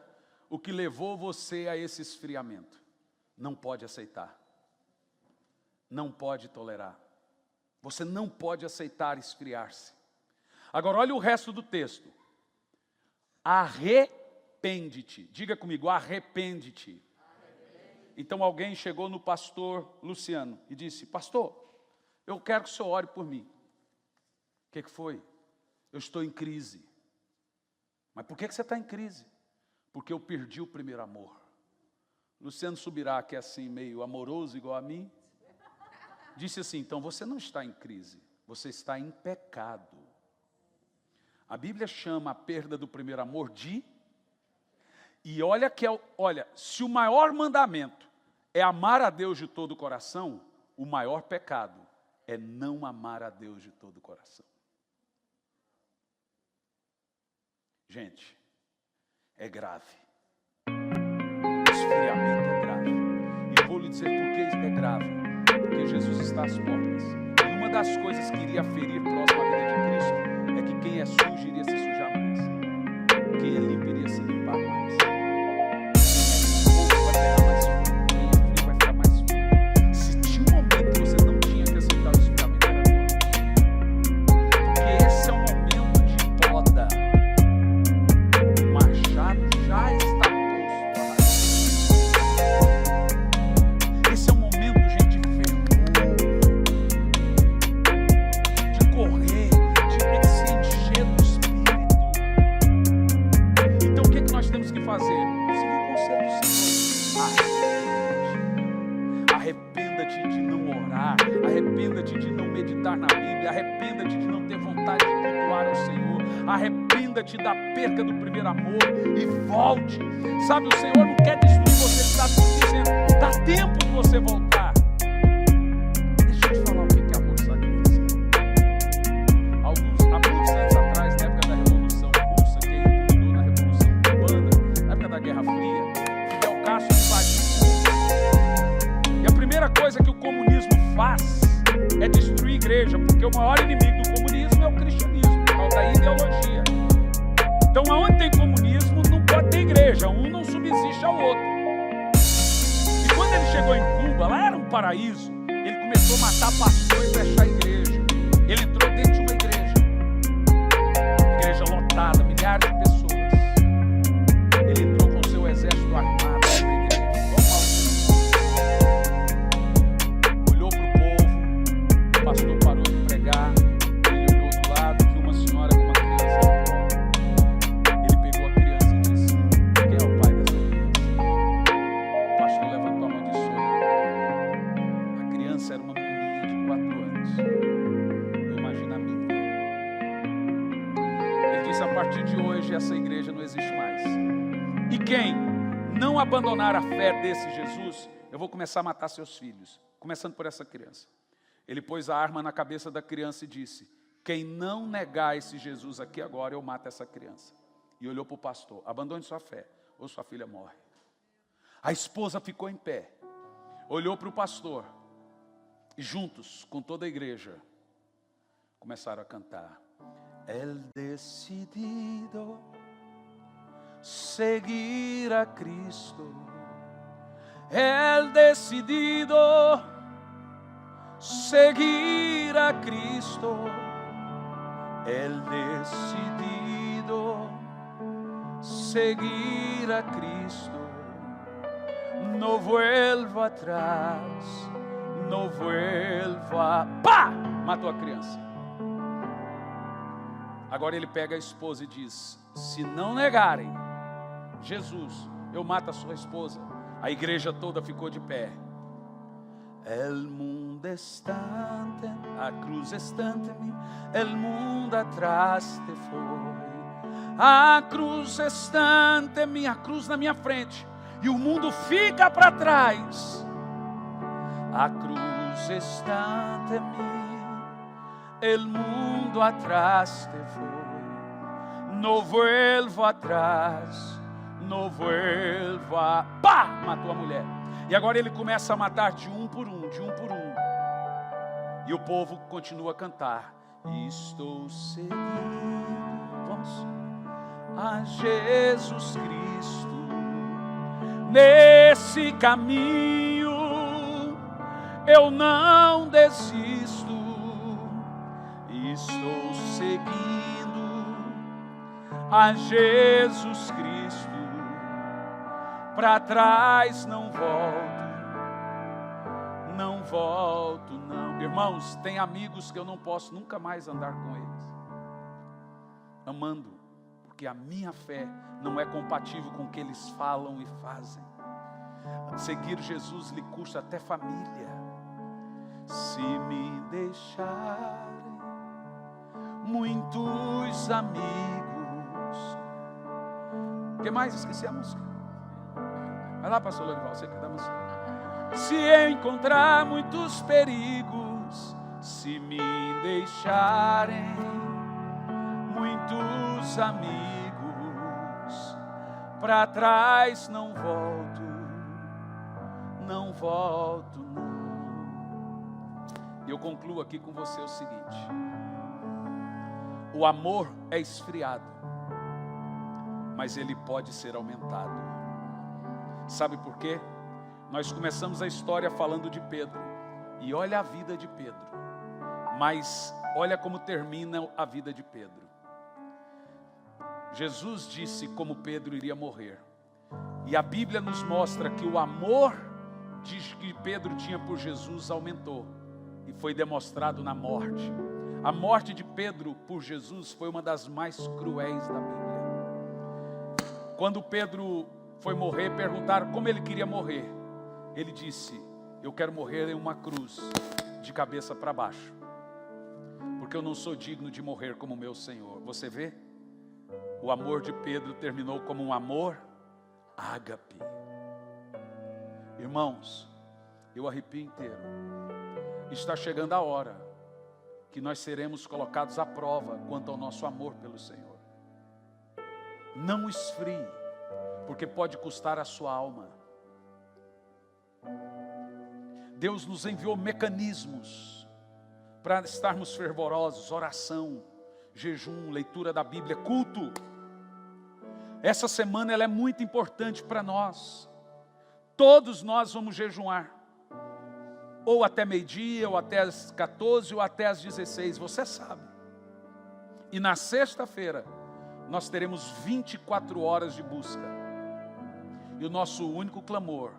o que levou você a esse esfriamento. Não pode aceitar. Não pode tolerar. Você não pode aceitar esfriar-se. Agora, olha o resto do texto. Arrepende-te. Diga comigo, arrepende-te. Então alguém chegou no pastor Luciano e disse, pastor, eu quero que o senhor ore por mim. O que foi? Eu estou em crise. Mas por que você está em crise? Porque eu perdi o primeiro amor. Luciano Subirá, que é assim meio amoroso igual a mim, disse assim, então você não está em crise, você está em pecado. A Bíblia chama a perda do primeiro amor de... E olha, se o maior mandamento é amar a Deus de todo o coração, o maior pecado é não amar a Deus de todo o coração. Gente, é grave. Esfriamento é grave. E eu vou lhe dizer por que isso é grave. Porque Jesus está às portas. E uma das coisas que iria ferir próximo à vida de Cristo é que quem é sujo iria se sujar mais. Quem é limpo iria se limpar mais. Quem é fogo vai pegar mais fogo. Quem é frio vai ficar mais frio. Se tinha um momento que você não tinha que aceitar o esfriamento, era agora. Porque esse é o momento de poda. O machado já está posto à raiz. Esse é o momento, gente, de fervor, de correr, de ter que se encher do Espírito. Então o que é que nós temos que fazer? Seguir o conselho do Senhor. Arrependa-te. Arrependa-te de não orar. Arrependa-te de não meditar na Bíblia. Arrependa-te de não ter vontade de cultuar ao Senhor. Arrependa-te da perca do primeiro amor e volte. Sabe, o Senhor não quer destruir você, Ele está dizendo, dá tempo de você voltar. Deixa eu te falar o que é amor sacrificial. Há muitos anos atrás, na época da Revolução Russa, que incluiu na Revolução Cubana, na época da Guerra Fria, Fidel Castro invadiu Cuba. E a primeira coisa que o comunismo faz é destruir a igreja, porque o maior inimigo do comunismo é o cristianismo, por causa da ideologia. Então, aonde tem comunismo, não pode ter igreja, um não subsiste ao outro. E quando ele chegou em Cuba, lá era um paraíso, ele começou a matar pastor e fechar a igreja. Ele entrou dentro de uma igreja lotada, milhares de pessoas. Ele entrou com seu exército armado na igreja, olhou para o povo, o pastor parou de pregar, ele olhou do lado, viu uma senhora com uma criança no colo. Ele pegou a criança e disse, quem é o pai dessa criança? O pastor levantou a mão e disse, a criança era uma menininha de 4 anos. Eu imagino a minha. Ele disse, a partir de hoje essa igreja não existe mais. E quem não abandonar a fé desse Jesus, eu vou começar a matar seus filhos, começando por essa criança. Ele pôs a arma na cabeça da criança e disse, quem não negar esse Jesus aqui agora, eu mato essa criança. E olhou para o pastor, abandone sua fé, ou sua filha morre. A esposa ficou em pé, olhou para o pastor, e juntos, com toda a igreja, começaram a cantar. El decidido seguir a Cristo, el decidido seguir a Cristo, el decidido seguir a Cristo, no vuelva atrás, no vuelva. Pá! Matou a criança. Agora ele pega a esposa e diz, se não negarem Jesus, eu mato a sua esposa. A igreja toda ficou de pé. El mundo está ante, a cruz está ante mim, el mundo atrás te foi. A cruz está ante mim, a cruz na minha frente, e o mundo fica para trás. A cruz está ante mim, el mundo atrás te foi. No vuelvo atrás, no vuelvo a... Pá! Matou a mulher. E agora ele começa a matar de um por um, de um por um. E o povo continua a cantar. Estou seguindo, vamos, a Jesus Cristo, nesse caminho eu não desisto. Estou seguindo a Jesus Cristo, para trás não volto, não volto não. Irmãos, tem amigos que eu não posso nunca mais andar com eles, amando, porque a minha fé não é compatível com o que eles falam e fazem. Seguir Jesus lhe custa até família. Se me deixarem muitos amigos. O que mais? Esqueci a música. Vai lá, pastor Lorival, você que dá a música. Se encontrar muitos perigos, se me deixarem muitos amigos, para trás não volto, não volto, não. E eu concluo aqui com você o seguinte: o amor é esfriado, mas ele pode ser aumentado. Sabe por quê? Nós começamos a história falando de Pedro, e olha a vida de Pedro, mas olha como termina a vida de Pedro. Jesus disse como Pedro iria morrer, e a Bíblia nos mostra que o amor que Pedro tinha por Jesus aumentou, e foi demonstrado na morte. A morte de Pedro por Jesus foi uma das mais cruéis da Bíblia. Quando Pedro foi morrer, perguntaram como ele queria morrer. Ele disse: eu quero morrer em uma cruz, de cabeça para baixo, porque eu não sou digno de morrer como meu Senhor. Você vê? O amor de Pedro terminou como um amor ágape. Irmãos, eu arrepio inteiro. Está chegando a hora que nós seremos colocados à prova quanto ao nosso amor pelo Senhor. Não esfrie, porque pode custar a sua alma. Deus nos enviou mecanismos para estarmos fervorosos: oração, jejum, leitura da Bíblia, culto. Essa semana ela é muito importante para nós. Todos nós vamos jejuar, ou até meio-dia, ou até as 14, ou até as 16, você sabe. E na sexta-feira nós teremos 24 horas de busca, e o nosso único clamor: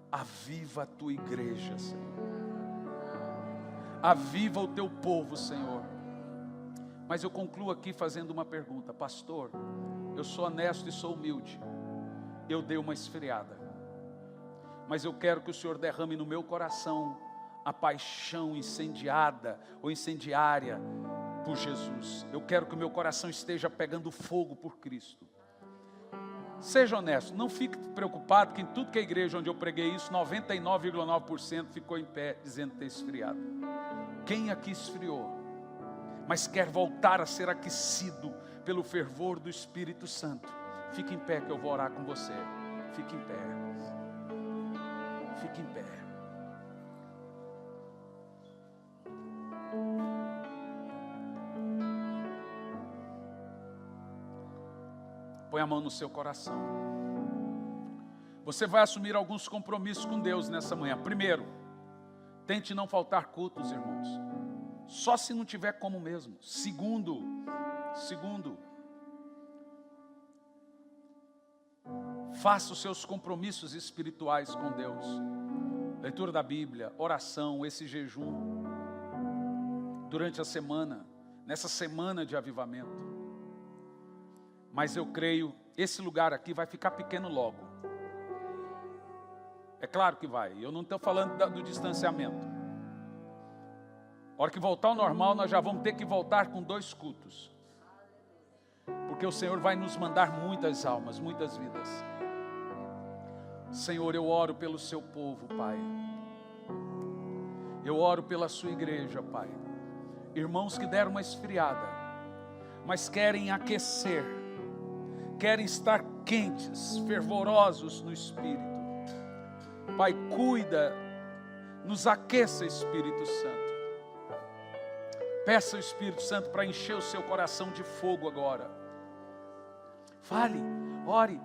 aviva a tua igreja, Senhor. Aviva o teu povo, Senhor. Mas eu concluo aqui fazendo uma pergunta: pastor, eu sou honesto e sou humilde, eu dei uma esfriada, mas eu quero que o Senhor derrame no meu coração a paixão incendiada ou incendiária por Jesus. Eu quero que o meu coração esteja pegando fogo por Cristo. Seja honesto, não fique preocupado, porque em tudo que a igreja onde eu preguei isso, 99,9% ficou em pé dizendo ter esfriado. Quem aqui esfriou, mas quer voltar a ser aquecido pelo fervor do Espírito Santo, fique em pé que eu vou orar com você. Fique em pé. Fique em pé. Põe a mão no seu coração. Você vai assumir alguns compromissos com Deus nessa manhã. Primeiro, tente não faltar cultos, irmãos. Só se não tiver como mesmo. Segundo, faça os seus compromissos espirituais com Deus. Leitura da Bíblia, oração, esse jejum. Durante a semana, nessa semana de avivamento. Mas eu creio, esse lugar aqui vai ficar pequeno logo. É claro que vai. Eu não estou falando do distanciamento. A hora que voltar ao normal, nós já vamos ter que voltar com 2 cultos. Porque o Senhor vai nos mandar muitas almas, muitas vidas. Senhor, eu oro pelo seu povo, Pai. Eu oro pela sua igreja, Pai. Irmãos que deram uma esfriada, mas querem aquecer, querem estar quentes, fervorosos no Espírito. Pai, cuida, nos aqueça, Espírito Santo. Peça ao Espírito Santo para encher o seu coração de fogo agora. Fale, ore.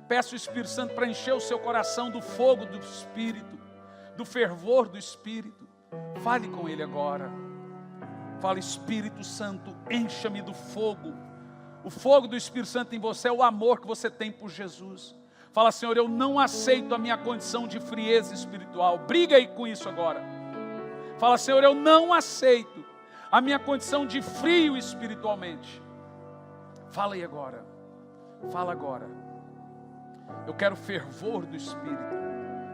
Peça ao Espírito Santo para encher o seu coração do fogo do Espírito, do fervor do Espírito. Fale com Ele agora. Fale: Espírito Santo, encha-me do fogo. O fogo do Espírito Santo em você é o amor que você tem por Jesus. Fala: Senhor, eu não aceito a minha condição de frieza espiritual. Briga aí com isso agora. Fala: Senhor, eu não aceito a minha condição de frio espiritualmente. Fala aí agora. Fala agora. Eu quero fervor do Espírito.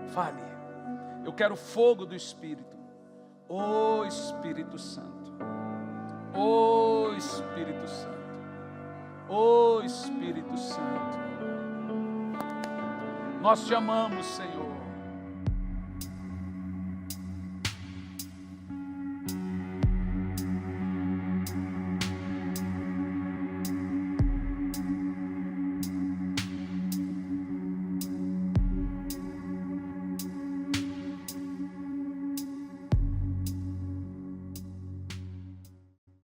Fale. Eu quero fogo do Espírito. Ô Espírito Santo. Ô Espírito Santo. Ô Espírito Santo. Nós te amamos, Senhor.